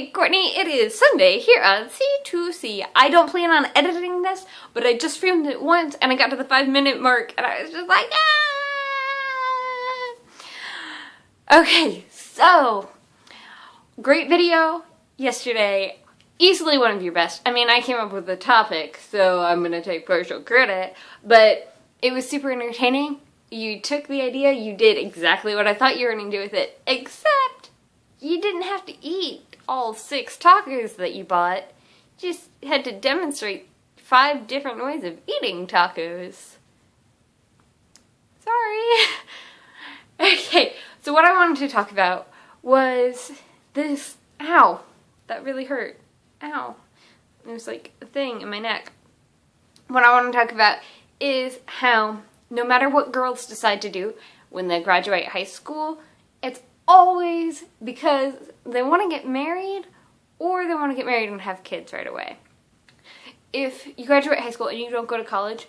Hey Courtney, it is Sunday here on C2C. I don't plan on editing this, but I just filmed it once and I got to the 5-minute mark and I was just like, ah! Okay, so, great video yesterday. Easily one of your best. I mean, I came up with the topic, so I'm gonna take partial credit, but it was super entertaining. You took the idea, you did exactly what I thought you were gonna do with it, except you didn't have to eat all 6 tacos that you bought. You just had to demonstrate 5 different ways of eating tacos. Sorry. Okay, so what I wanted to talk about was this. Ow, that really hurt. Ow. There's like a thing in my neck. What I want to talk about is how no matter what girls decide to do when they graduate high school, it's always because they want to get married or they want to get married and have kids right away. If you graduate high school and you don't go to college,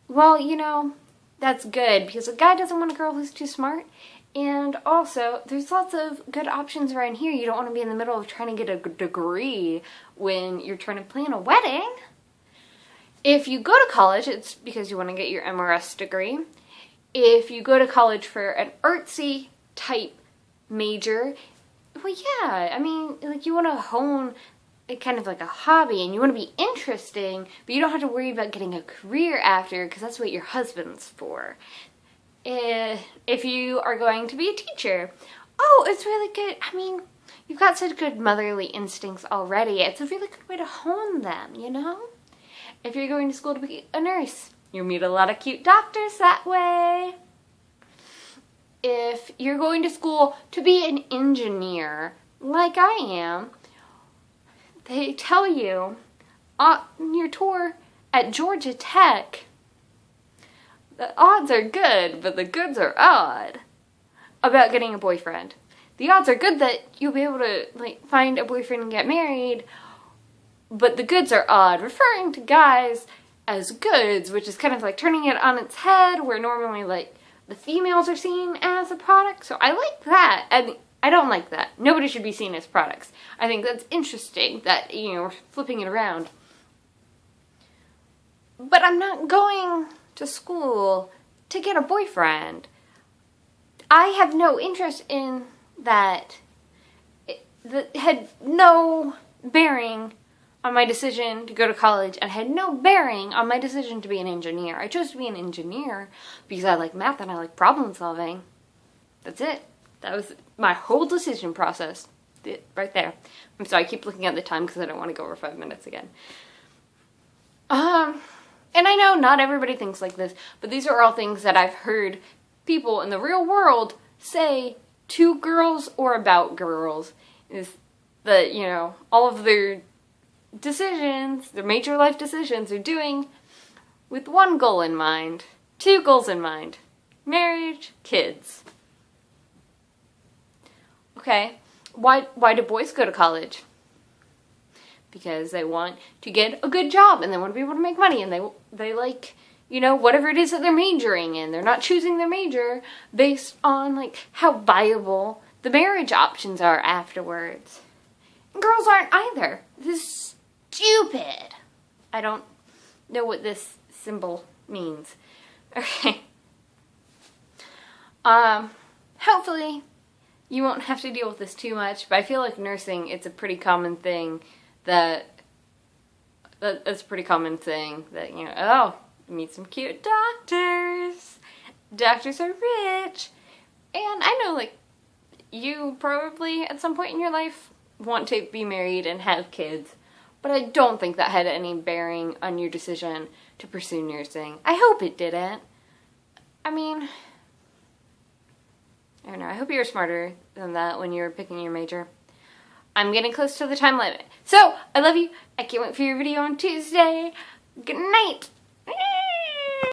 well, you know, that's good because a guy doesn't want a girl who's too smart. And also, there's lots of good options around here. You don't want to be in the middle of trying to get a degree when you're trying to plan a wedding. If you go to college, it's because you want to get your M.R.S. degree. If you go to college for an artsy type major, well, yeah, I mean, like, you want to hone it kind of like a hobby and you want to be interesting, but you don't have to worry about getting a career after because that's what your husband's for. If you are going to be a teacher, oh, it's really good. I mean, you've got such good motherly instincts already. It's a really good way to hone them, you know? If you're going to school to be a nurse, you'll meet a lot of cute doctors that way. If you're going to school to be an engineer, like I am, they tell you on your tour at Georgia Tech, the odds are good, but the goods are odd about getting a boyfriend. The odds are good that you'll be able to like find a boyfriend and get married, but the goods are odd, referring to guys as goods, which is kind of like turning it on its head, where normally like the females are seen as a product. So I like that, and I don't like that. Nobody should be seen as products. I think that's interesting that, you know, we're flipping it around. But I'm not going to school to get a boyfriend. I have no interest in that. That had no bearing on my decision to go to college and had no bearing on my decision to be an engineer. I chose to be an engineer because I like math and I like problem solving. That's it. That was my whole decision process. Right there. I'm sorry, I keep looking at the time because I don't want to go over 5 minutes again. And I know not everybody thinks like this, but these are all things that I've heard people in the real world say to girls or about girls, is that, you know, all of their decisions, their major life decisions, are doing with one goal in mind, 2 goals in mind: marriage, kids. Okay, why do boys go to college? Because they want to get a good job and they want to be able to make money and they like, you know, whatever it is that they're majoring in. They're not choosing their major based on like how viable the marriage options are afterwards. And girls aren't either. This is stupid. I don't know what this symbol means. Okay. Hopefully you won't have to deal with this too much, but I feel like nursing, it's a pretty common thing that's a pretty common thing that, you know, oh, meet some cute doctors. Doctors are rich. And I know, like, you probably at some point in your life want to be married and have kids, but I don't think that had any bearing on your decision to pursue nursing. I hope it didn't. I mean, I don't know, I hope you were smarter than that when you were picking your major. I'm getting close to the time limit. So, I love you. I can't wait for your video on Tuesday. Good night.